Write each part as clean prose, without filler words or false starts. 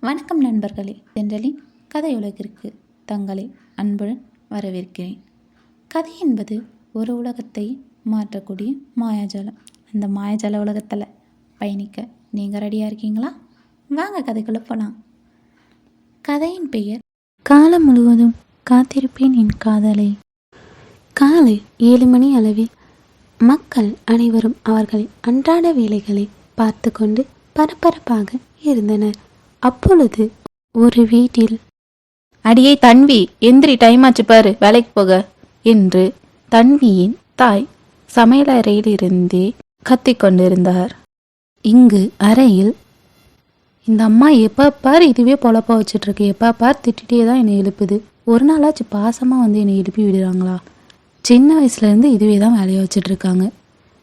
வணக்கம் நண்பர்களே, தென்றலின் கதையுலகிற்கு தங்களை அன்புடன் வரவேற்கிறேன். கதை என்பது ஒரு உலகத்தை மாற்றக்கூடிய மாயாஜாலம். அந்த மாயாஜால உலகத்தில் பயணிக்க நீங்கள் ரெடியாக இருக்கீங்களா? வாங்க கதைக்குள்ளே போகலாம். கதையின் பெயர் காலம் முழுவதும் காத்திருப்பேன் என் காதலை. காலை 7 மணி அளவில் மக்கள் அனைவரும் அவர்களின் அன்றாட வேலைகளை பார்த்து கொண்டு பரபரப்பாக இருந்தனர். அப்பொழுது ஒரு வீட்டில், அடியே தன்வி, எந்திரி, டைம் ஆச்சு பாரு, வேலைக்கு போக என்று தன்வியின் தாய் சமையலறையிலிருந்தே கத்திக்கொண்டிருந்தார். இங்கு அறையில் இந்த அம்மா எப்போ பார் இதுவே பொழப்பா வச்சுட்ருக்கு, எப்போ பார் திட்டிகிட்டே தான் என்னை எழுப்புது, ஒரு நாளாச்சு பாசமாக வந்து என்னை எழுப்பி விடுறாங்களா, சின்ன வயசுலேருந்து இதுவே தான் வேலையை வச்சிட்ருக்காங்க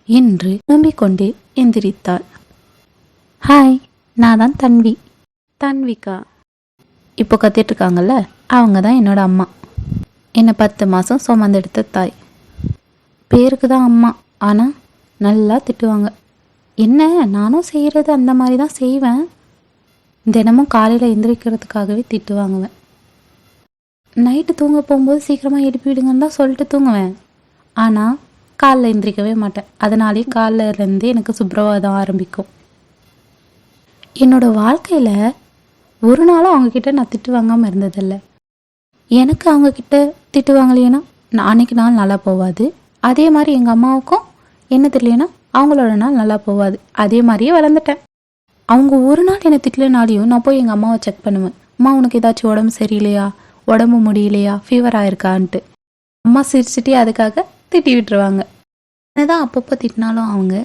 என்று நம்பிக்கொண்டே எந்திரித்தாள். ஹாய், நான் தான் தன்வி. தன்விகா இப்போ கத்திட்டுருக்காங்கல்ல, அவங்க தான் என்னோட அம்மா. என்னை 10 மாதம் சுமந்தெடுத்த தாய். பேருக்கு தான் அம்மா, ஆனால் நல்லா திட்டுவாங்க. என்ன, நானும் செய்கிறது அந்த மாதிரி தான் செய்வேன். தினமும் காலையில் எந்திரிக்கிறதுக்காகவே திட்டு வாங்குவேன். நைட்டு தூங்க போகும்போது சீக்கிரமாக எழுப்பி விடுங்கன்னு தான் சொல்லிட்டு தூங்குவேன். ஆனால் காலைல எந்திரிக்கவே மாட்டேன். அதனாலே காலையிலேருந்தே எனக்கு சுப்ரவாதம் ஆரம்பிக்கும். என்னோடய வாழ்க்கையில் ஒரு நாளும் அவங்கக்கிட்ட நான் திட்டு வாங்காமல் இருந்ததில்லை. எனக்கு அவங்கக்கிட்ட திட்டு வாங்கலைன்னா அன்றைக்கி நாள் நல்லா போகாது. அதே மாதிரி எங்கள் அம்மாவுக்கும் என்ன தெரியலைன்னா அவங்களோட நாள் நல்லா போகாது. அதே மாதிரியே வளர்ந்துட்டேன். அவங்க ஒரு நாள் என்னை திட்டலைனாலையும் நான் போய் எங்கள் அம்மாவை செக் பண்ணுவேன். அம்மா, உனக்கு ஏதாச்சும் உடம்பு சரியில்லையா, உடம்பு முடியலையா, ஃபீவர் ஆயிருக்கான்ட்டு. அம்மா சிரிச்சுட்டே அதுக்காக திட்டி விட்டுருவாங்க. என்னதான் அப்பப்போ திட்டினாலும் அவங்க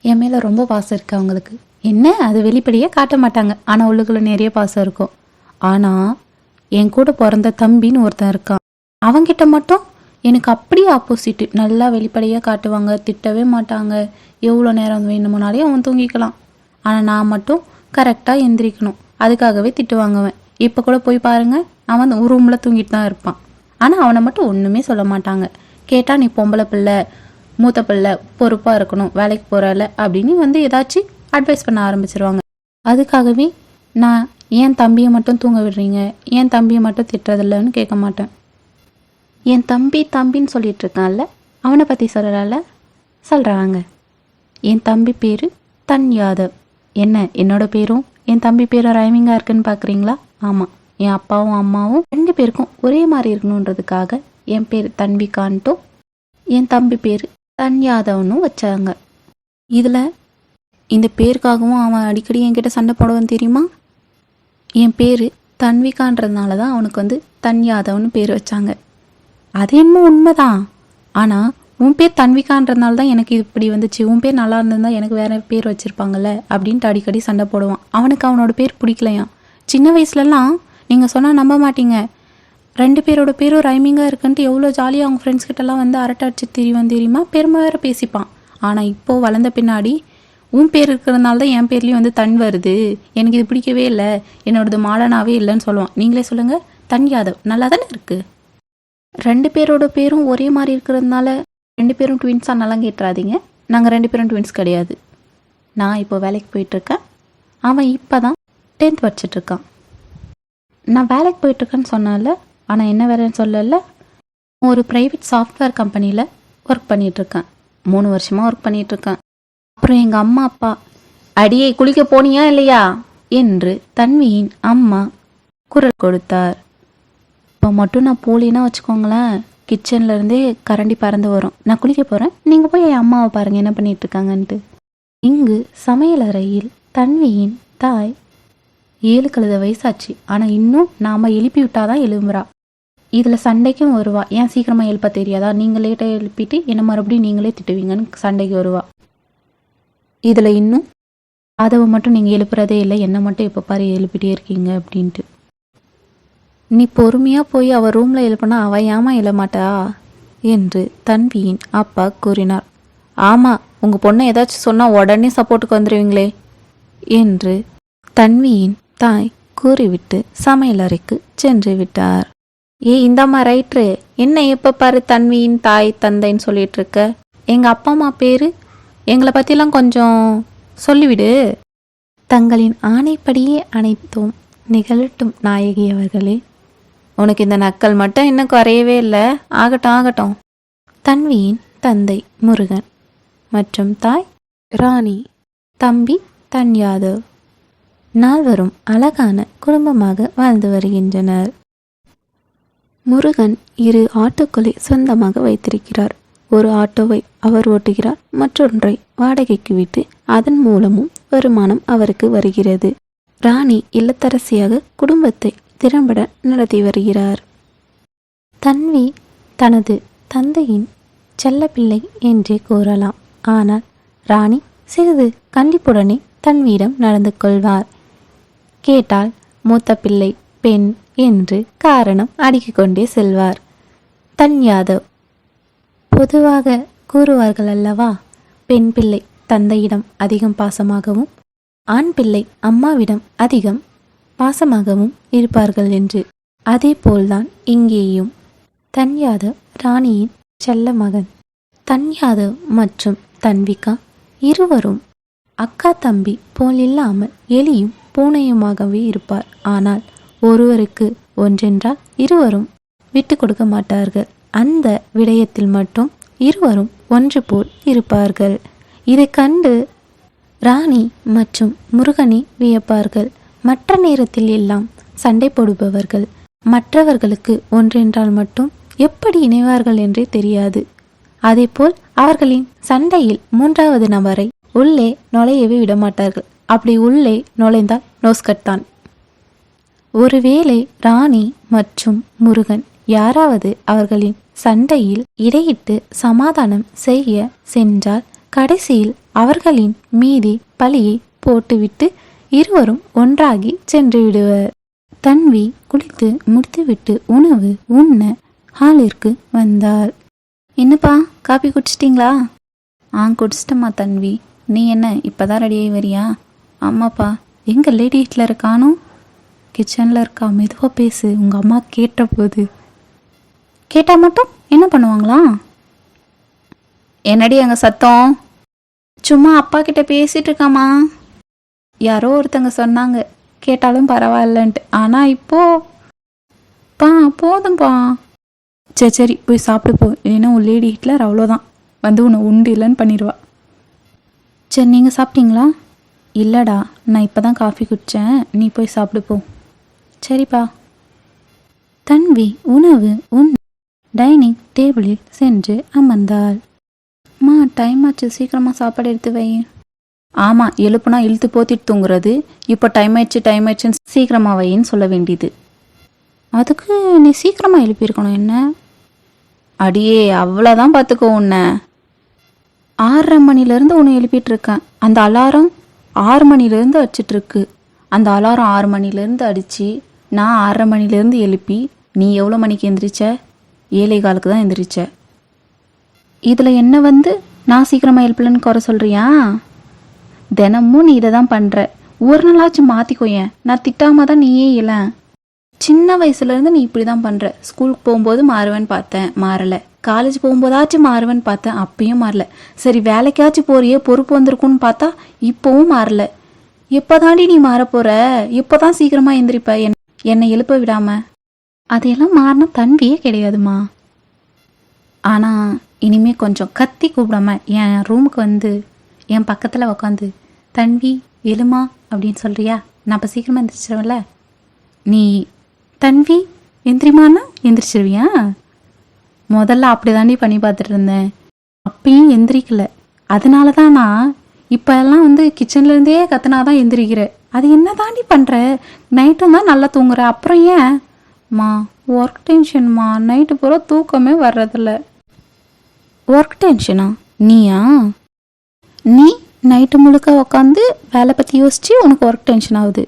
என் மேலே ரொம்ப பாசம் இருக்குது அவங்களுக்கு. என்ன, அது வெளிப்படையாக காட்ட மாட்டாங்க, ஆனால் உள்ளுக்குள்ள நிறைய பாசம் இருக்கும். ஆனால் என் கூட பிறந்த தம்பின்னு ஒருத்தன் இருக்கான். அவங்கிட்ட மட்டும் எனக்கு அப்படியே ஆப்போசிட்டு. நல்லா வெளிப்படையாக காட்டுவாங்க, திட்டவே மாட்டாங்க. எவ்வளோ நேரம் வேணுமுனாலே அவன் தூங்கிக்கலாம். ஆனால் நான் மட்டும் கரெக்டாக எந்திரிக்கணும், அதுக்காகவே திட்டு வாங்குவேன். இப்போ கூட போய் பாருங்கள், அவன் ஒரு ரூமில் தூங்கிட்டு தான் இருப்பான். ஆனால் அவனை மட்டும் ஒன்றுமே சொல்ல மாட்டாங்க. கேட்டால் நீ பொம்பளை பிள்ளை, மூத்த பிள்ளை, பொறுப்பாக இருக்கணும், வேலைக்கு போகிறல அப்படின்னு வந்து ஏதாச்சும் அட்வைஸ் பண்ண ஆரம்பிச்சிருவாங்க. அதுக்காகவே நான் ஏன் தம்பியை மட்டும் தூங்க விடுறீங்க, ஏன் தம்பியை மட்டும் திட்டுறதில்லன்னு கேட்க மாட்டேன். என் தம்பின்னு சொல்லிட்டு இருக்கான்ல, அவனை பற்றி சொல்லலாம்ல, சொல்கிறாங்க. என் தம்பி பேர் தன் யாதவ். என்ன, என்னோட பேரும் என் தம்பி பேரும் ரைமிங்காக இருக்குன்னு பார்க்குறீங்களா? ஆமாம், என் அப்பாவும் அம்மாவும் 2 பேருக்கும் ஒரே மாதிரி இருக்கணுன்றதுக்காக என் பேர் தன்விகான்ட்டும் என் தம்பி பேர் தன் யாதவ்னு வச்சாங்க. இதில் இந்த பேருக்காகவும் அவன் அடிக்கடி என்கிட்ட சண்டை போடுவான் தெரியுமா? என் பேர் தன்விகான்றதுனால தான் அவனுக்கு வந்து தன் யாதவ்னு பேர் வச்சாங்க. அது என்னமோ உண்மைதான். ஆனால் உன் பேர் தன்விகான்றதுனால தான் எனக்கு இப்படி வந்துச்சு, உன் பேர் நல்லா இருந்திருந்தா எனக்கு வேறு பேர் வச்சுருப்பாங்கல்ல அப்படின்ட்டு அடிக்கடி சண்டை போடுவான். அவனுக்கு அவனோட பேர் பிடிக்கலையாம். சின்ன வயசுலலாம் நீங்கள் சொன்னால் நம்ப மாட்டீங்க, 2 பேரோட பேரும் ரைமிங்காக இருக்குன்ட்டு எவ்வளோ ஜாலியாக அவங்க ஃப்ரெண்ட்ஸ் கிட்டலாம் வந்து அரட்டை அடிச்சு திரிவான் தெரியுமா, பெருமை வேறு பேசிப்பான். ஆனால் இப்போது வளர்ந்த பின்னாடி உன் பேர் இருக்கிறதுனால தான் என் பேர்லேயும் வந்து தன் வருது, எனக்கு இது பிடிக்கவே இல்லை, என்னோடது மாடர்னாகவே இல்லைன்னு சொல்லுவான். நீங்களே சொல்லுங்கள், தன் யாதவ் நல்லா தானே இருக்குது. 2 பேரோட பேரும் ஒரே மாதிரி இருக்கிறதுனால 2 பேரும் ட்வின்ஸாக நல்லா கேட்டுறாதீங்க. நாங்கள் 2 பேரும் ட்வின்ஸ் கிடையாது. நான் இப்போ வேலைக்கு போயிட்டுருக்கேன், அவன் இப்போ தான் 10th படிச்சிட்ருக்கான். நான் வேலைக்கு போயிட்டுருக்கேன்னு சொன்னால, ஆனால் என்ன வேலைன்னு சொல்லல, ஒரு ப்ரைவேட் சாஃப்ட்வேர் கம்பெனியில் ஒர்க் பண்ணிகிட்ருக்கேன். 3 வருஷமாக ஒர்க் பண்ணிகிட்ருக்கேன். அப்புறம் எங்கள் அம்மா அப்பா, அடியே குளிக்க போனியா இல்லையா என்று தன்வியின் அம்மா குரல் கொடுத்தார். இப்போ மட்டும் நான் போலின்னா வச்சுக்கோங்களேன், கிச்சன்லேருந்தே கரண்டி பறந்து வரும். நான் குளிக்க போகிறேன், நீங்கள் போய் என் அம்மாவை பாருங்கள் என்ன பண்ணிகிட்ருக்காங்கன்ட்டு. இங்கு சமையலறையில் தன்வியின் தாய் 7 கழுத வயசாச்சு, ஆனால் இன்னும் நாம் எழுப்பி விட்டாதான் எழும்புறா. இதில் சண்டைக்கும் வருவா. ஏன் சீக்கிரமாக எழுப்ப தெரியாதா, நீங்கள் லேட்டாக எழுப்பிட்டு என்ன மறுபடியும் நீங்களே திட்டுவீங்கன்னு சண்டைக்கு வருவா. இதில் இன்னும் யாதவை மட்டும் நீங்கள் எழுப்புறதே இல்லை, என்னை மட்டும் எப்போ பாரு எழுப்பிட்டே இருக்கீங்க அப்படின்ட்டு. நீ பொறுமையாக போய் அவள் ரூமில் எழுப்புனா அவள் ஏமா எழமாட்டா என்று தன்வியின் அப்பா கூறினார். ஆமாம், உங்கள் பொண்ணை ஏதாச்சும் சொன்னால் உடனே சப்போர்ட்டுக்கு வந்துடுவீங்களே என்று தன்வியின் தாய் கூறிவிட்டு சமையலறைக்கு சென்று விட்டார். இந்தம்மா ரைட்ரு, என்ன எப்போ பாரு தன்வியின் தாய் தந்தைன்னு சொல்லிட்டு இருக்க, எங்கள் அப்பா அம்மா பேர் எங்களை பற்றிலாம் கொஞ்சம் சொல்லிவிடு. தங்களின் ஆணைப்படியே அனைத்தும் நிகழட்டும் நாயகி அவர்களே. உனக்கு இந்த நக்கல் மட்டும் இன்னும் குறையவே இல்லை. ஆகட்டும் ஆகட்டும். தன்வியின் தந்தை முருகன் மற்றும் தாய் ராணி, தம்பி தன் யாதவ் நால்வரும் அழகான குடும்பமாக வாழ்ந்து வருகின்றனர். முருகன் 2 ஆட்டோக்களை சொந்தமாக வைத்திருக்கிறார். ஒரு ஆட்டோவை அவர் ஓட்டுகிறார், மற்றொன்றை வாடகைக்கு விட்டு அதன் மூலமும் வருமானம் அவருக்கு வருகிறது. ராணி இல்லத்தரசியாக குடும்பத்தை திறம்பட நடத்தி வருகிறார். தன்வி தனது தந்தையின் செல்லப்பிள்ளை என்றே கூறலாம். ஆனால் ராணி சிறிது கண்டிப்புடனே தன்வியிடம் நடந்து கொள்வார். கேட்டால் மூத்த பிள்ளை, பெண் என்று காரணம் அடுக்கிக் கொண்டே செல்வார். தன் யாதவ் பொதுவாக கூறுவார்கள் அல்லவா, பெண் பிள்ளை தந்தையிடம் அதிகம் பாசமாகவும் ஆண் பிள்ளை அம்மாவிடம் அதிகம் பாசமாகவும் இருப்பார்கள் என்று. அதே போல்தான் இங்கேயும். தன் யாதவ் ராணியின் செல்ல மகன். தன் யாதவ் மற்றும் தன்விகா இருவரும் அக்கா தம்பி போல் இல்லாமல் எலியும் பூனையுமாகவே இருப்பார். ஆனால் ஒருவருக்கு ஒன்றென்றால் இருவரும் விட்டு கொடுக்க மாட்டார்கள். அந்த விடயத்தில் மட்டும் இருவரும் ஒன்று போல் இருப்பார்கள். இதை கண்டு ராணி மற்றும் முருகனை வியப்பார்கள். மற்ற நேரத்தில் எல்லாம் சண்டை போடுபவர்கள். மற்றவர்களுக்கு ஒன்றென்றால் மட்டும் எப்படி இணைவார்கள் என்றே தெரியாது. அதேபோல் அவர்களின் சண்டையில் 3வது நபரை உள்ளே நுழையவே விடமாட்டார்கள். அப்படி உள்ளே நுழைந்தால் நோஸ்கட்டான். ஒருவேளை ராணி மற்றும் முருகன் யாராவது அவர்களின் சண்டையில் இடையிட்டு சமாதானம் செய்ய சென்றால் கடைசியில் அவர்களின் மீது பழியை போட்டுவிட்டு இருவரும் ஒன்றாகி சென்று விடுவர். தன்வி குளித்து முடித்துவிட்டு உணவு உண்ண ஹாலிற்கு வந்தாள். என்னப்பா, காபி குடிச்சிட்டிங்களா? குடிச்சிட்டம்மா தன்வி. நீ என்ன இப்போதான் ரெடியாகி வரியா? ஆமாப்பா. எங்கள் லேடி ஹிட்லரை காணோம்? கிச்சனில் இருக்கா. மெதுவாக பேசு, உங்கள் அம்மா கேட்ட போது. கேட்டால் மட்டும் என்ன பண்ணுவாங்களா? என்னடி அங்கே சத்தம்? சும்மா அப்பா கிட்ட பேசிகிட்டு இருக்காமா. யாரோ ஒருத்தங்க சொன்னாங்க கேட்டாலும் பரவாயில்லன்ட்டு. ஆனால் இப்போது போதும்பா. சரி போய் சாப்பிட்டு போ, இல்லைன்னா உன் லேடி ஹிட்லர் அவ்வளோதான், வந்து உன்னை உண்டு இல்லைன்னு பண்ணிடுவா. சரி, நீங்கள் சாப்பிட்டீங்களா? இல்லைடா, நான் இப்போ தான் காஃபி குடித்தேன், நீ போய் சாப்பிடு போ. சரிப்பா. தன்வி உணவு டைனிங் டேபிளில் சென்று அமர்ந்தாள். டைம் ஆச்சு, சீக்கிரமாக சாப்பாடு எடுத்து வை. ஆமாம், எழுப்புனா இழுத்து போத்திட்டு தூங்குறது. இப்போ டைம் ஆயிடுச்சுன்னு சீக்கிரமாக வைன்னு சொல்ல வேண்டியது. அதுக்கு நீ சீக்கிரமாக எழுப்பியிருக்கணும். என்ன அடியே, அவ்வளோதான் பார்த்துக்கோ. உன்னை 6:30 மணிலேருந்து உன்னை எழுப்பிட்டு இருக்கேன். அந்த அலாரம் 6 மணிலேருந்து அடிச்சிட்ருக்கு. அந்த அலாரம் 6 மணிலேருந்து அடித்து நான் 6:30 மணிலேருந்து எழுப்பி நீ எவ்வளோ மணிக்கு எந்திரிச்ச? 7:15 தான் எந்திரிச்ச. இதில் என்ன வந்து நான் சீக்கிரமாக எழுப்பலன்னு குறை சொல்கிறியா? தினமும் நீ இதை தான் பண்ணுற. ஒரு நாளாச்சும் மாற்றிக்கோயேன். நான் திட்டாமல் தான் நீயே இல்லை. சின்ன வயசுலேருந்து நீ இப்படி தான் பண்ணுற. ஸ்கூலுக்கு போகும்போது மாறுவேன்னு பார்த்தேன், மாறலை. காலேஜ் போகும்போதாச்சும் மாறுவேன்னு பார்த்தேன், அப்பயும் மாறல. சரி, வேலைக்காச்சும் போறியே, பொறுப்பு வந்திருக்குன்னு பார்த்தா இப்போவும் மாறல. எப்போ தாண்டி நீ மாறப்போகிற? எப்போ தான் சீக்கிரமாக எந்திரிப்ப என்னை எழுப்ப விடாமல்? அதையெல்லாம் மாறினா தன்வியே கிடையாதுமா. ஆனால் இனிமேல் கொஞ்சம் கத்தி கூப்பிடாம என் ரூமுக்கு வந்து என் பக்கத்தில் உக்காந்து தன்வி எழுமா அப்படின்னு சொல்கிறியா? நான் இப்போ சீக்கிரமாக எந்திரிச்சிருவேன்ல. நீ தன்வி எந்திரிமானா எந்திரிச்சிருவியா? முதல்ல அப்படி தாண்டி பண்ணி பார்த்துட்டு இருந்தேன், அப்பயும் எந்திரிக்கல. அதனால தான் நான் இப்போ எல்லாம் வந்து கிச்சன்லேருந்தே கத்துனாதான் எந்திரிக்கிற. அது என்ன தாண்டி பண்ணுற? நைட்டும் தான் நல்லா தூங்குற, அப்புறம் ஏன்? ஒர்க் டென்ஷன்மா, நைட்டு பூரா தூக்கமே வர்றதில்ல. ஒர்க் டென்ஷனா? நீயா? நீ நைட்டு முழுக்க உக்காந்து வேலை பற்றி யோசிச்சு உனக்கு ஒர்க் டென்ஷன் ஆகுது.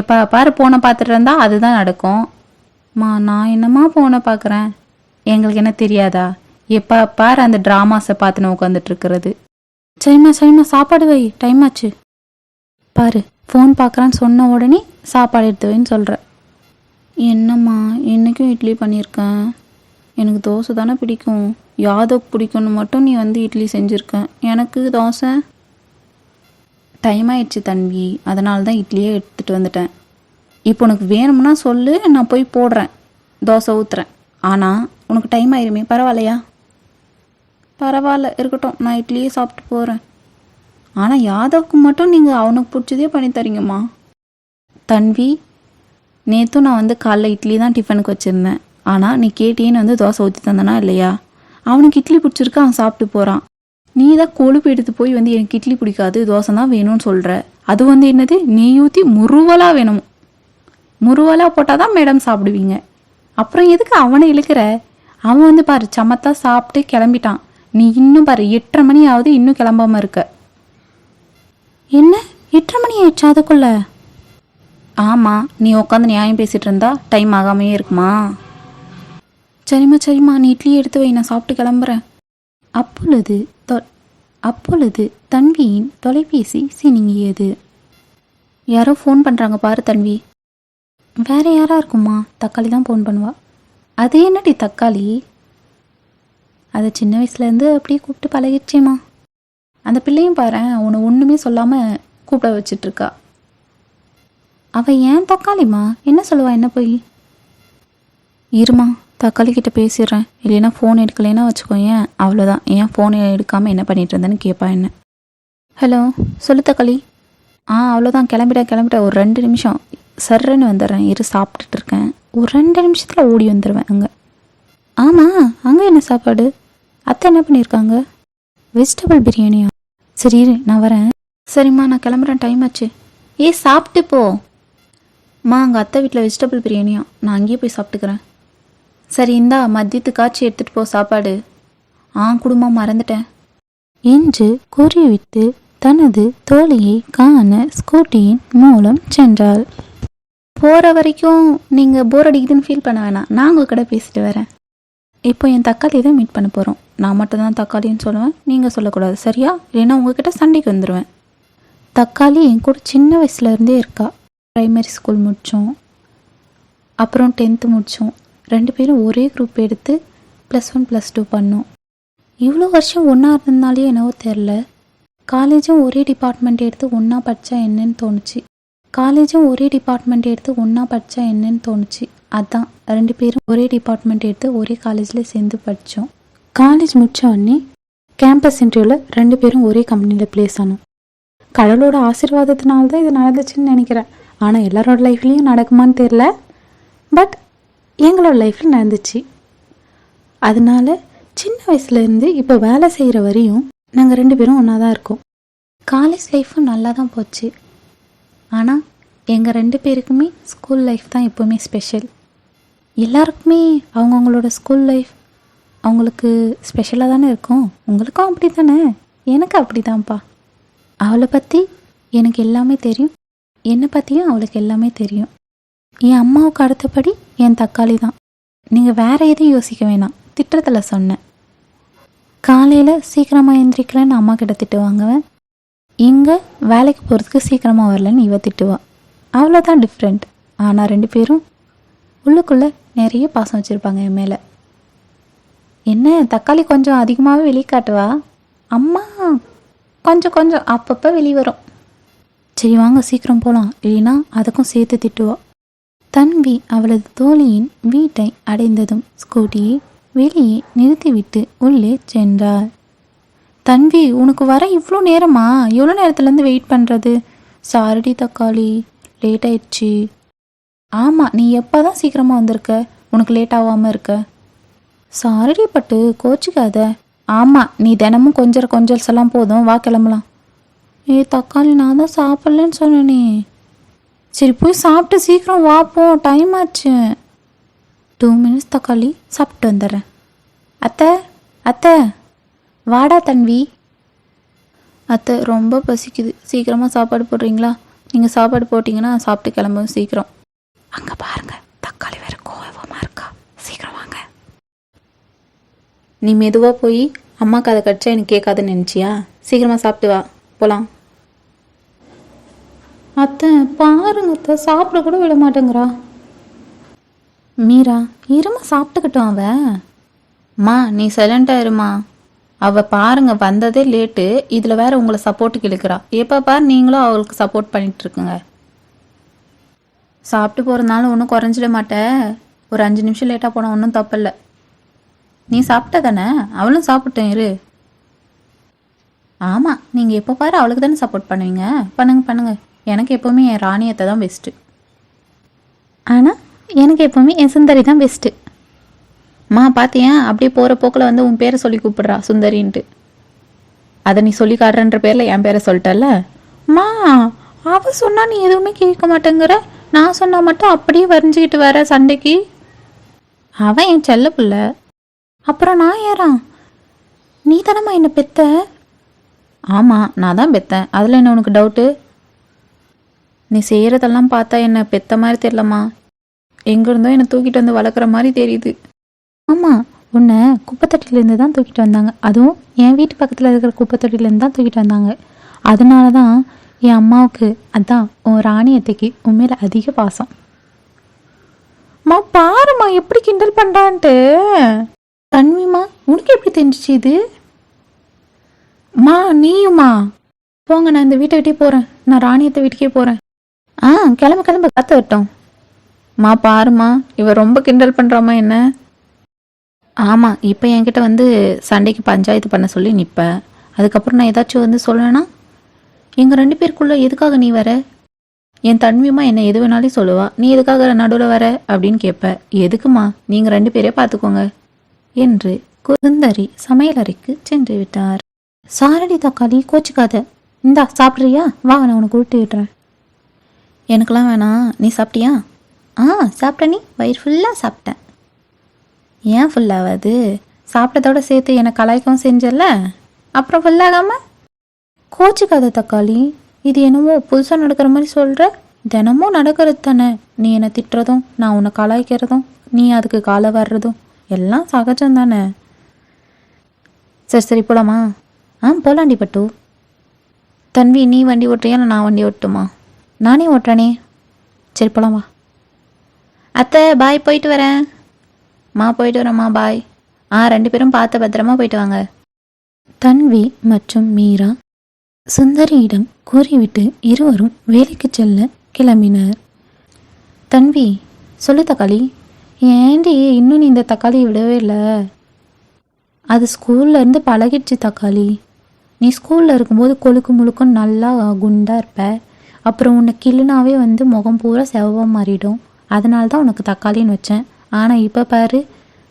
எப்போ பாரு போனை பார்த்துட்டு இருந்தா அதுதான் நடக்கும். நான் என்னம்மா போனை பார்க்குறேன்? எங்களுக்கு என்ன தெரியாதா? எப்போ பாரு அந்த ட்ராமாஸை பார்த்துன்னு உட்காந்துட்டு இருக்கிறது. சரிம்மா சாப்பாடு வை, டைம் ஆச்சு. பாரு, ஃபோன் பார்க்குறான்னு சொன்ன உடனே சாப்பாடு எடுத்து வைன்னு சொல்கிற. என்னம்மா, என்றைக்கும் இட்லி பண்ணியிருக்கேன். எனக்கு தோசை தானே பிடிக்கும். யாதவ் பிடிக்கும்னு மட்டும் நீ வந்து இட்லி செஞ்சுருக்கேன், எனக்கு தோசை. டைம் ஆயிடுச்சு தன்வி, அதனால தான் இட்லியே எடுத்துகிட்டு வந்துட்டேன். இப்போ உனக்கு வேணும்னா சொல்லு, நான் போய் போடுறேன், தோசை ஊற்றுறேன். ஆனால் உனக்கு டைம் ஆயிருமே, பரவாயில்லையா? பரவாயில்ல, இருக்கட்டும், நான் இட்லியே சாப்பிட்டு போகிறேன். ஆனால் யாதவுக்கு மட்டும் நீங்கள் அவனுக்கு பிடிச்சதே பண்ணி தரீங்கம்மா. தன்வி, நேற்றும் நான் வந்து காலைல இட்லி தான் டிஃபனுக்கு வச்சுருந்தேன். ஆனால் நீ கேட்டேன்னு வந்து தோசை ஊற்றி தந்தனா இல்லையா? அவனுக்கு இட்லி பிடிச்சிருக்கு, அவன் சாப்பிட்டு போகிறான். நீ தான் கொழுப்பு எடுத்து போய் வந்து எனக்கு இட்லி பிடிக்காது, தோசை தான் வேணும்னு சொல்கிற. அது வந்து என்னது, நெய் ஊற்றி முருவலாக வேணும். முருவலாக போட்டால் தான் மேடம் சாப்பிடுவீங்க. அப்புறம் எதுக்கு அவனை இழுக்கிற? அவன் வந்து பாரு சமத்தா சாப்பிட்டு கிளம்பிட்டான். நீ இன்னும் பாரு 8:30 மணி ஆகுது, இன்னும் கிளம்பாமல் இருக்க. என்ன 8:30 மணி ஆயிடுச்சா அதுக்குள்ள? ஆமாம், நீ உட்காந்து நியாயம் பேசிகிட்டு இருந்தா டைம் ஆகாமையே இருக்குமா? சரிம்மா, நீ இட்லி எடுத்து வை, நான் சாப்பிட்டு கிளம்புறேன். அப்பொழுது தன்வியின் தொலைபேசி சினிங்கியது. யாரோ ஃபோன் பண்ணுறாங்க பாரு தன்வி. வேற யாரா இருக்குமா? தக்காளி தான் ஃபோன் பண்ணுவா. அது என்னடி தக்காளி? அதை சின்ன வயசுலேருந்து அப்படியே கூப்பிட்டு பழகிடுச்சேம்மா. அந்த பிள்ளையும் பாரு உன்னை ஒன்றுமே சொல்லாமல் கூப்பிட வச்சிட்ருக்கா. அவள் ஏன் தக்காளிம்மா? என்ன சொல்லுவா என்ன போய்? இருமா, தக்காளி கிட்ட பேசிடுறேன். இல்லைன்னா ஃபோன் எடுக்கலைன்னா வச்சுக்கோ, ஏன் அவ்வளோதான். ஏன் ஃபோன் எடுக்காமல் என்ன பண்ணிட்டு இருந்தேன்னு கேட்பா என்ன. ஹலோ, சொல்லு தக்காளி. அவ்வளோதான், கிளம்பிட்டேன். ஒரு 2 நிமிஷம் சர்றன்னு வந்துடுறேன். சாப்பிட்டுட்டு இருக்கேன். ஒரு 2 நிமிஷத்தில் ஓடி வந்துடுவேன் அங்கே. ஆமாம், அங்கே என்ன சாப்பாடு? அத்தை என்ன பண்ணியிருக்காங்க? வெஜிடபிள் பிரியாணியா? சரி இரு, நான் வரேன். சரிம்மா, நான் கிளம்புறேன், டைம் ஆச்சு. சாப்பிட்டு போம்மா. அங்கே அத்தை வீட்டில் வெஜிடபிள் பிரியாணியா, நான் அங்கேயே போய் சாப்பிட்டுக்கிறேன். சரி இந்தா, மதியத்துக்காச்சு எடுத்துகிட்டு போ சாப்பாடு. குடும்பம் மறந்துட்டேன் என்று கூறிவிட்டு தனது தோழியை காண ஸ்கூட்டியின் மூலம் சென்றாள். போகிற வரைக்கும் நீங்கள் போர் அடிக்குதுன்னு ஃபீல் பண்ண வேணாம், நான் உங்கள் கூட பேசிட்டு வரேன். இப்போ என் தக்காளி தான் மீட் பண்ண போகிறோம். நான் மட்டும் தான் தக்காளின்னு சொல்லுவேன், நீங்கள் சொல்லக்கூடாது, சரியா? இல்லைன்னா உங்ககிட்ட சண்டைக்கு வந்துடுவேன். தக்காளி என் கூட சின்ன வயசுலேருந்தே இருக்கா. ப்ரைமரி ஸ்கூல் முடித்தோம், அப்புறம் 10th முடித்தோம். 2 பேரும் ஒரே குரூப் எடுத்து +1 +2 பண்ணோம். இவ்வளோ வருஷம் ஒன்றா இருந்ததுனாலே என்னவோ தெரில, காலேஜும் ஒரே டிபார்ட்மெண்ட் எடுத்து ஒன்றா படித்தா என்னன்னு தோணுச்சு. அதான் 2 பேரும் ஒரே டிபார்ட்மெண்ட் எடுத்து ஒரே காலேஜில் சேர்ந்து படித்தோம். காலேஜ் முடித்த உடனே கேம்பஸ் இன்டர்வியூவில் 2 பேரும் ஒரே கம்பெனியில் ப்ளேஸ் ஆனோம். கடவுளோட ஆசீர்வாதத்தினால தான் இது நடந்துச்சுன்னு நினைக்கிறேன். ஆனால் எல்லாரோட லைஃப்லேயும் நடக்குமான்னு தெரில, பட் எங்களோட லைஃப்பில் நடந்துச்சு. அதனால சின்ன வயசுலேருந்து இப்போ வேலை செய்கிற வரையும் நாங்கள் 2 பேரும் ஒன்றா தான் இருக்கோம். காலேஜ் லைஃப்பும் நல்லா தான் போச்சு. ஆனால் எங்கள் 2 பேருக்குமே ஸ்கூல் லைஃப் தான் எப்போவுமே ஸ்பெஷல். எல்லாருக்குமே அவங்கவுங்களோட ஸ்கூல் லைஃப் அவங்களுக்கு ஸ்பெஷலாக தானே இருக்கும். உங்களுக்கும் அப்படி தானே? எனக்கு அப்படி தான்ப்பா. அவளை பற்றி எனக்கு எல்லாமே தெரியும், என்னை பற்றியும் அவளுக்கு எல்லாமே தெரியும். என் அம்மாவுக்கு அடுத்தபடி என் தக்காளி தான். நீங்கள் வேறு எதையும் யோசிக்க வேணாம், திட்டத்தில் சொன்னேன். காலையில் சீக்கிரமாக எழுந்திரிக்கலன்னு அம்மா கிட்ட திட்டு வாங்குவேன். இங்கே வேலைக்கு போகிறதுக்கு சீக்கிரமாக வரலன்னு இவ திட்டுவா. அவ்வளோதான் டிஃப்ரெண்ட். ஆனால் 2 பேரும் உள்ளுக்குள்ளே நிறைய பாசம் வச்சுருப்பாங்க என் மேலே. என்ன தக்காளி கொஞ்சம் அதிகமாகவே வெளியே காட்டுவா, அம்மா கொஞ்சம் அப்பப்போ வெளியே வரும். சரி வாங்க சீக்கிரம் போகலாம், இல்லைன்னா அதுக்கும் சேர்த்து திட்டுவா. தன்வி அவளது தோழியின் வீட்டை அடைந்ததும் ஸ்கூட்டியை வெளியே நிறுத்திவிட்டு உள்ளே சென்றாள். தன்வி, உனக்கு வர இவ்வளோ நேரமா? எவ்வளோ நேரத்துலேருந்து வெயிட் பண்ணுறது? சாரிடி தக்காளி, லேட் ஆயிடுச்சு. ஆமாம், நீ எப்போ தான் சீக்கிரமாக வந்திருக்க, உனக்கு லேட் ஆகாமல் இருக்க. சாரிடி பட்டு, கோச்சிக்காத. ஆமாம், நீ தினமும் கொஞ்சம் போதும், வா கிளம்பலாம். தக்காளி, நான் தான் சாப்பிட்லன்னு சொன்னேனே. சரி போய் சாப்பிட்டு சீக்கிரம் வாப்போம், டைம் ஆச்சு. 2 minutes தக்காளி, சாப்பிட்டு வந்துடுறேன். அத்தை வாடா தன்வி. அத்தை ரொம்ப பசிக்குது, சீக்கிரமாக சாப்பாடு போடுறீங்களா? நீங்கள் சாப்பாடு போட்டிங்கன்னா சாப்பிட்டு கிளம்பும் சீக்கிரம். அங்கே பாருங்க, தக்காளி வேறு கோவமாக இருக்கா, சீக்கிரம் வாங்க. நீ மெதுவாக போய் அம்மாவுக்கு அதை கடிச்சா எனக்கு கேட்காதுன்னு நினச்சியா? சீக்கிரமாக சாப்பிட்டு வா, போகலாம். அத்தை பாருங்க அத்தை, சாப்பிட கூட விட மாட்டேங்கிறா. மீரா, இருமா சாப்பிட்டுக்கிட்டோம் அவ. நீ சைலண்டாக இருமா. அவள் பாருங்க வந்ததே லேட்டு, இதில் வேற உங்களை சப்போர்ட்டுக்கு இழுக்கிறா. எப்போ பாரு நீங்களும் அவளுக்கு சப்போர்ட் பண்ணிகிட்ருக்குங்க. சாப்பிட்டு போகிறதுனால ஒன்றும் குறைஞ்சிட மாட்டேன். ஒரு 5 நிமிஷம் லேட்டாக போனால் ஒன்றும் தப்பில்லை. நீ சாப்பிட்ட தானே, அவளும் சாப்பிட்டேன் இரு. ஆமாம், நீங்கள் எப்போ பாரு அவளுக்கு தானே சப்போர்ட் பண்ணுவீங்க. பண்ணுங்க பண்ணுங்க. எனக்கு எப்போவுமே என் ராணியத்தை தான் பெஸ்ட்டு. ஆனால் எனக்கு எப்போவுமே என் சுந்தரி தான் பெஸ்ட்டு. பார்த்தியா அப்படியே போகிற போக்கில் வந்து உன் பேரை சொல்லி கூப்பிடுறா சுந்தரின்ட்டு. அதை நீ சொல்லி காட்டுறன்ற பேரில் என் பேரை சொல்லிட்டல்ல. அவள் சொன்னால் நீ எதுவுமே கேட்க மாட்டேங்கிற. நான் சொன்னால் மட்டும் அப்படியே வரைஞ்சிக்கிட்டு வர சண்டைக்கு. அவன் என் செல்ல பிள்ளை. அப்புறம் நான் யாரா? நீ தானம்மா என்னை பெத்த? ஆமாம், நான் தான் பெத்தேன். அதில் என்ன உனக்கு டவுட்டு? நீ செய்கிறதெல்லாம் பார்த்தா என்னை பெத்த மாதிரி தெரியலம்மா. எங்கேருந்தோ என்னை தூக்கிட்டு வந்து வளர்க்குற மாதிரி தெரியுது. ஆமாம், உன்னை குப்பைத்தொட்டிலேருந்து தான் தூக்கிட்டு வந்தாங்க. அதுவும் என் வீட்டு பக்கத்தில் இருக்கிற குப்பைத்தொட்டிலேருந்து தான் தூக்கிட்டு வந்தாங்க. அதனால தான் என் அம்மாவுக்கு அதான் உன் ராணியத்தைக்கு உண்மையில அதிக பாசம். பாருமா எப்படி கிண்டல் பண்ணுறான்ட்டு. தன்விமா, உனக்கு எப்படி தெரிஞ்சிச்சு இது? நீயுமா? போங்க, நான் இந்த வீட்டை விட்டே போகிறேன். நான் ராணியத்தை வீட்டுக்கே போகிறேன். கிளம்பு கிளம்பு, காத்து வரட்டும். பாருமா, இவ ரொம்ப கிண்டல் பண்ணுறாமா என்ன? ஆமாம், இப்போ என்கிட்ட வந்து சண்டைக்கு பஞ்சாயத்து பண்ண சொல்லி நிற்பேன். அதுக்கப்புறம் நான் ஏதாச்சும் வந்து சொல்லணும்னா எங்கள் 2 பேருக்குள்ளே எதுக்காக நீ வர? என் தன்வியமா என்னை எது வேணாலும் சொல்லுவா. நீ எதுக்காக நடுவில் வர அப்படின்னு கேட்ப. எதுக்குமா, நீங்கள் 2 பேரே பார்த்துக்கோங்க என்று சுந்தரி சமையலறைக்கு சென்று விட்டார். சாரடி தக்காளி, கோச்சிக்காத. இந்தா சாப்பிட்றியா? வா, நான் உனக்கு ஊட்டி விட்டுறேன். எனக்கெல்லாம் வேணாம். நீ சாப்பிட்டியா? சாப்பிட்ட. நீ வயிறு ஃபுல்லாக சாப்பிட்டேன். ஏன் ஃபுல்லாகாது? சாப்பிட்டதோட சேர்த்து என்னை கலாய்க்கவும் செஞ்சல, அப்புறம் ஃபுல்லாகாமல்? கோச்சிக்காத தக்காளி, இது என்னமோ புதுசாக நடக்கிற மாதிரி சொல்கிற. தினமும் நடக்கிறது தானே. நீ என்னை திட்டுறதும் நான் உன்னை கலாய்க்கிறதும் நீ அதுக்கு காலை வர்றதும் எல்லாம் சகஜம் தானே. சரி போலாமா? போலாண்டி பட்டு. தன்வி, நீ வண்டி ஓட்டுறியா இல்லை நான் வண்டி ஓட்டுமா? நானே ஓட்டுறேனே. சரி போலாமா? அத்தை பாய், போயிட்டு வரேன். போயிட்டு வரேம்மா, பாய். 2 பேரும் பார்த்து பத்திரமா போயிட்டு வாங்க. தன்வி மற்றும் மீரா சுந்தரியிடம் கூறிவிட்டு இருவரும் வேலைக்கு செல்ல கிளம்பினர். தன்வி, சொல்லு தக்காளி. ஏண்டி இன்னும் நீ இந்த தக்காளியை விடவே இல்லை? அது ஸ்கூல்லேருந்து பழகிடுச்சு தக்காளி. நீ ஸ்கூலில் இருக்கும்போது கொழுக்கு முழுக்கும் நல்லா குண்டாக இருப்ப. அப்புறம் உன்னை கிள்ளுனாவே வந்து முகம் பூரா செவவாக மாறிடும். அதனால தான் உனக்கு தக்காளின்னு வச்சேன். ஆனால் இப்போ பாரு,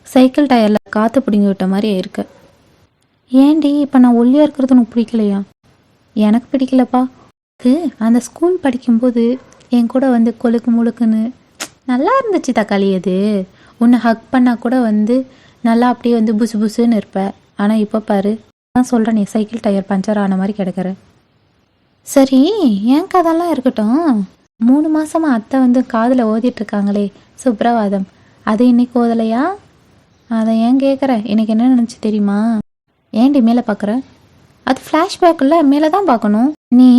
சைக்கிள் டயரில் காற்று பிடிங்கி விட்ட மாதிரி இருக்க. ஏண்டி இப்போ நான் ஒல்லியாக இருக்கிறது உனக்கு பிடிக்கலையா? எனக்கு பிடிக்கலப்பா. அந்த ஸ்கூல் படிக்கும்போது என் கூட வந்து கொழுக்கு முழுக்குன்னு நல்லா இருந்துச்சு தக்காளி. அது உன்னை ஹக் பண்ணால் கூட வந்து நல்லா அப்படியே வந்து புசு புசுன்னு இருப்ப. ஆனால் இப்போ பாரு, நான் சொல்கிறேன், நீ சைக்கிள் டயர் பஞ்சர் ஆன மாதிரி கிடக்கிற. சரி, என் கதெல்லாம் இருக்கட்டும். 3 மாதமாக அத்தை வந்து காதில் ஓதிட்டுருக்காங்களே சுப்ரவாதம், அது இன்னைக்கு ஓதலையா? அதை ஏன் கேட்குற? எனக்கு என்ன நினச்சி தெரியுமா? ஏன்டி மேலே பார்க்குற? அது ஃப்ளாஷ்பேக்கில் மேலே தான் பார்க்கணும். நீ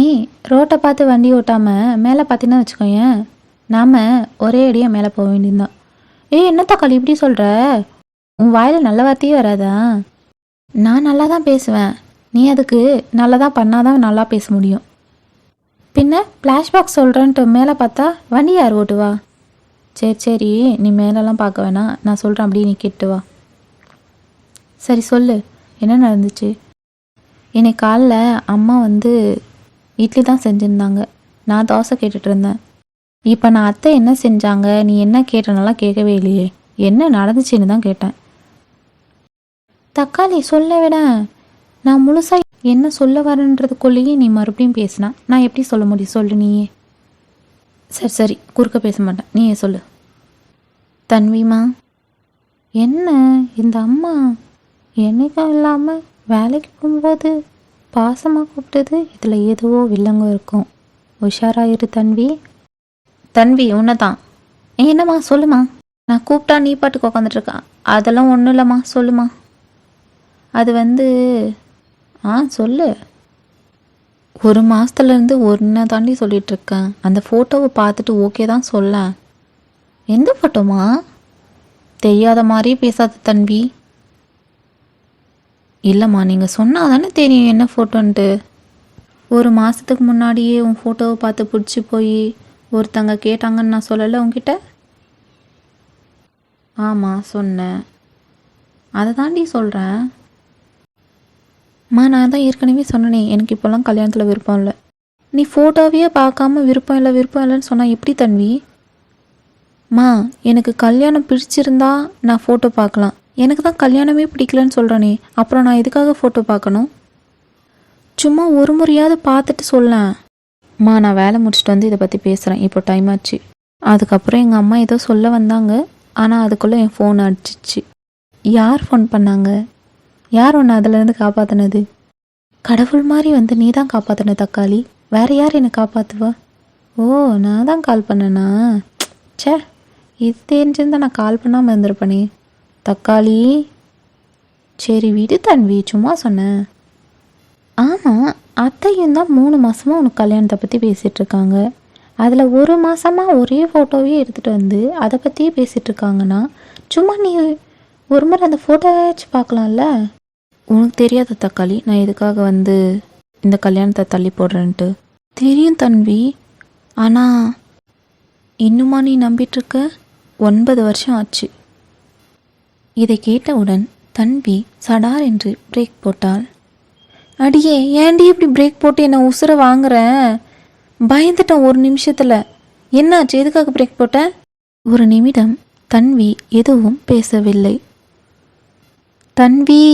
ரோட்டை பார்த்து வண்டி ஓட்டாமல் மேலே பார்த்தீங்கன்னா வச்சுக்கோயேன், நாம் ஒரே அடியாக மேலே போக வேண்டியதுதான். என்ன தக்காளி இப்படி சொல்கிற? உன் வாயில் நல்ல வார்த்தையே வராதா? நான் நல்லா தான் பேசுவேன். நீ அதுக்கு நல்லதாக பண்ணாதான் நல்லா பேச முடியும். பின்ன ஃப்ளாஷ்பேக் சொல்கிறேன்ட்டு மேலே பார்த்தா வண்டி யார் ஓட்டுவா? சரி, நீ மேலெல்லாம் பார்க்க வேணாம். நான் சொல்கிறேன், அப்படியே நீ கேட்டு வா. சரி சொல்லு, என்ன நடந்துச்சு? இன்னைக்கு காலைல அம்மா வந்து இட்லி தான் செஞ்சுருந்தாங்க. நான் தோசை கேட்டுட்டு இருந்தேன். இப்போ நான் அத்தை என்ன செஞ்சாங்க, நீ என்ன கேட்டனாலாம் கேட்கவே இல்லையே. என்ன நடந்துச்சுன்னு தான் கேட்டேன். தக்காளி, சொல்ல விட. நான் முழுசாக என்ன சொல்ல வரேன்றதுக்குள்ளேயே நீ மறுபடியும் பேசினா நான் எப்படி சொல்ல முடியும்? சொல்லு நீயே. சரி, குறுக்க பேச மாட்டேன், நீயே சொல்லு. தன்விமா, என்ன இந்த அம்மா என்னைக்கும் இல்லாமல் வேலைக்கு போகும்போது பாசமாக கூப்பிட்டது, இதில் ஏதோ வில்லங்க இருக்கும். உஷாராயிரு தன்வி. தன்வி, உன்னை தான். என்னம்மா சொல்லுமா. நான் கூப்பிட்டா நீ பாட்டுக்கு உக்காந்துட்ருக்கான். அதெல்லாம் ஒன்றும் இல்லைம்மா, சொல்லுமா. அது வந்து சொல்லு. 1 மாதத்துலேருந்து ஒன்றை தாண்டி சொல்லிகிட்ருக்கேன். அந்த ஃபோட்டோவை பார்த்துட்டு ஓகே தான் சொல்ல. எந்த ஃபோட்டோமா? தெரியாத மாதிரி பேசாத தன்வி. இல்லைம்மா, நீங்கள் சொன்னால் தானே தெரியும் என்ன ஃபோட்டோன்ட்டு. ஒரு மாதத்துக்கு முன்னாடியே உன் ஃபோட்டோவை பார்த்து பிடிச்சி போய் ஒருத்தங்க கேட்டாங்கன்னு நான் சொல்லலை உன்கிட்ட? ஆமாம் சொன்னேன். அதை தாண்டி சொல்கிறேன். நான் தான் ஏற்கனவே சொன்னேனே, எனக்கு இப்போல்லாம் கல்யாணத்தில் விருப்பம் இல்லை. நீ ஃபோட்டோவையே பார்க்காம விருப்பம் இல்லைன்னு சொன்னால் எப்படி தன்வி? எனக்கு கல்யாணம் பிடிச்சிருந்தா நான் ஃபோட்டோ பார்க்கலாம். எனக்கு தான் கல்யாணமே பிடிக்கலன்னு சொல்கிறேனே, அப்புறம் நான் எதுக்காக ஃபோட்டோ பார்க்கணும்? சும்மா ஒரு முறையாவது பார்த்துட்டு சொல்லேன். நான் வேலை முடிச்சுட்டு வந்து இதை பற்றி பேசுகிறேன், இப்போ டைம் ஆச்சு. அதுக்கப்புறம் எங்கள் அம்மா ஏதோ சொல்ல வந்தாங்க, ஆனால் அதுக்குள்ளே என் ஃபோன் அடிச்சிச்சு. யார் ஃபோன் பண்ணாங்க? யார் ஒன்று அதிலேருந்து காப்பாற்றினது? கடவுள் மாதிரி வந்து நீ தான் காப்பாற்றின தக்காளி. வேறு யார் என்னை காப்பாற்றுவா? ஓ, நான் தான் கால் பண்ணேனா? சே, இது தெரிஞ்சிருந்தா நான் கால் பண்ணாமல் இருந்திருப்பேனே. தக்காளி, சரி விடு தன்வி, சும்மா சொன்னேன். ஆமாம், அத்தையும் தான் 3 மாதமாக உனக்கு கல்யாணத்தை பற்றி பேசிகிட்டு இருக்காங்க. அதில் 1 மாதமாக ஒரே ஃபோட்டோவே எடுத்துகிட்டு வந்து அதை பற்றியே பேசிகிட்டு இருக்காங்கன்னா, சும்மா நீ ஒரு முறை அந்த ஃபோட்டோவாச்சு பார்க்கலாம்ல. உனக்கு தெரியாத தக்காளி, நான் எதுக்காக வந்து இந்த கல்யாணத்தை தள்ளி போடுறேன்ட்டு. தெரியும் தன்வி, ஆனால் இன்னுமா நீ நம்பிட்டுருக்க? 9 வருஷம் ஆச்சு. இதை கேட்டவுடன் தன்வி சடார் என்று பிரேக் போட்டாள். அடியே, ஏன்டி இப்படி பிரேக் போட்டு என்னை உசுரை வாங்குறேன்? பயந்துட்டேன் ஒரு நிமிஷத்தில். என்னாச்சு? எதுக்காக பிரேக் போட்டேன்? ஒரு நிமிடம் தன்வி எதுவும் பேசவில்லை. தன்வி,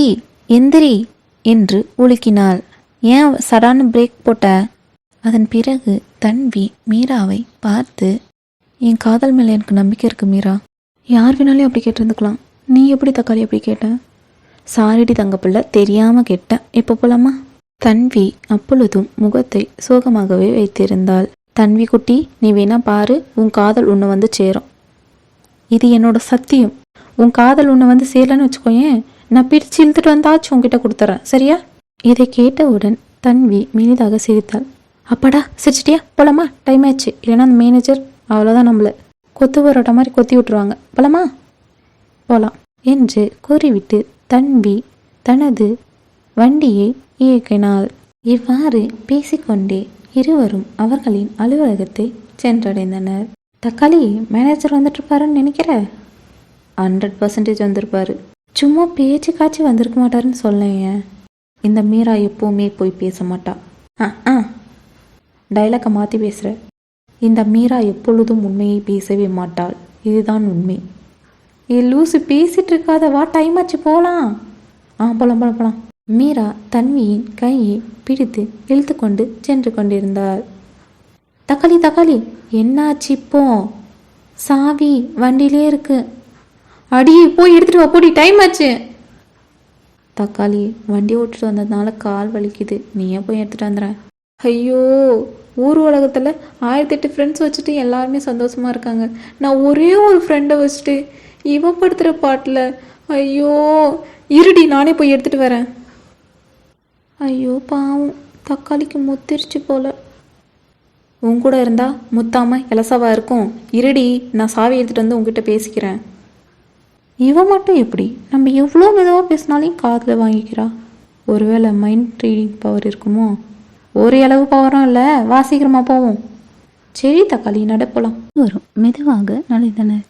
எந்திரி என்று உலுக்கினாள். ஏன் சடான்னு பிரேக் போட்ட? அதன் பிறகு தன்வி மீராவை பார்த்து, என் காதல் மேலே எனக்கு நம்பிக்கை இருக்குது மீரா. யார் வேணாலும் அப்படி கேட்டிருந்துக்கலாம். நீ எப்படி தக்காளி அப்படி கேட்ட? சாரிடி தங்க பிள்ளை, தெரியாமல் கேட்டேன். இப்போ போலாமா? தன்வி அப்பொழுதும் முகத்தை சோகமாகவே வைத்திருந்தாள். தன்வி குட்டி, நீ வேணா பாரு, உன் காதல் உன்னை வந்து சேரும். இது என்னோட சத்தியம். உன் காதல் உன்னை வந்து சேரலன்னு வச்சுக்கோயேன், நான் பிடிச்சி இழுத்துட்டு வந்தாச்சும் உன்கிட்ட கொடுத்துறேன், சரியா? இதை கேட்டவுடன் தன்வி மெலிதாக சிரித்தாள். அப்பாடா, சிரிச்சிட்டியா? போலாமா? டைம் ஆச்சு. இல்லைன்னா அந்த மேனேஜர் அவ்வளோதான் நம்மளை கொத்து பரோட்டா மாதிரி கொத்தி விட்டுருவாங்க. போலாமா? போகலாம் என்று கூறிவிட்டு தன்வி தனது வண்டியை இயக்கினாள். இவ்வாறு பேசிக்கொண்டே இருவரும் அவர்களின் அலுவலகத்தை சென்றடைந்தனர். தக்காளி, மேனேஜர் வந்துட்டு இருப்பாருன்னு நினைக்கிற? 100% வந்திருப்பாரு. சும்மா பேச்சு காய்ச்சி வந்திருக்க மாட்டாருன்னு சொல்லேங்க. இந்த மீரா எப்போவுமே போய் பேச மாட்டா. டைலாக்கை மாற்றி பேசுகிற. இந்த மீரா எப்பொழுதும் உண்மையை பேசவே மாட்டாள். இதுதான் உண்மை. லூசு பேசிகிட்டு இருக்காத, வா, டைம் ஆச்சு, போகலாம். போகலாம். மீரா தன்வியின் கையை பிடித்து இழுத்து கொண்டு சென்று கொண்டிருந்தாள். தக்காளி, என்னாச்சு இப்போ? சாவி வண்டியிலே இருக்கு. அடி, போய் எடுத்துட்டு வா, போடி, டைம் ஆச்சு. தக்காளி, வண்டி ஓட்டிட்டு வந்ததுனால கால் வலிக்குது, நீயே போய் எடுத்துகிட்டு வந்துடுறேன். ஐயோ, ஊர் உலகத்தில் 1008 ஃப்ரெண்ட்ஸ் வச்சுட்டு எல்லாருமே சந்தோஷமாக இருக்காங்க. நான் ஒரே ஒரு ஃப்ரெண்டை வச்சுட்டு இவ படுத்துகிற பாட்டில், ஐயோ, இருடி, நானே போய் எடுத்துகிட்டு வரேன். ஐயோ பாவம், தக்காளிக்கு முத்திருச்சு போல. உன் கூட இருந்தால் முத்தாமல் இலசாவாக இருக்கும். இருடி, நான் சாவி எடுத்துகிட்டு வந்து உங்ககிட்ட பேசிக்கிறேன். இவன் மட்டும் எப்படி நம்ம எவ்வளோ மெதுவாக பேசினாலையும் காதில் வாங்கிக்கிறா? ஒருவேளை மைண்ட் ரீடிங் பவர் இருக்குமோ? ஒரு அளவு பவரும் இல்லை. வா, சீக்கிரமாக போவோம். சரி தக்காளி, நடப்போலாம். வரும் மெதுவாக நுழைந்தனர்.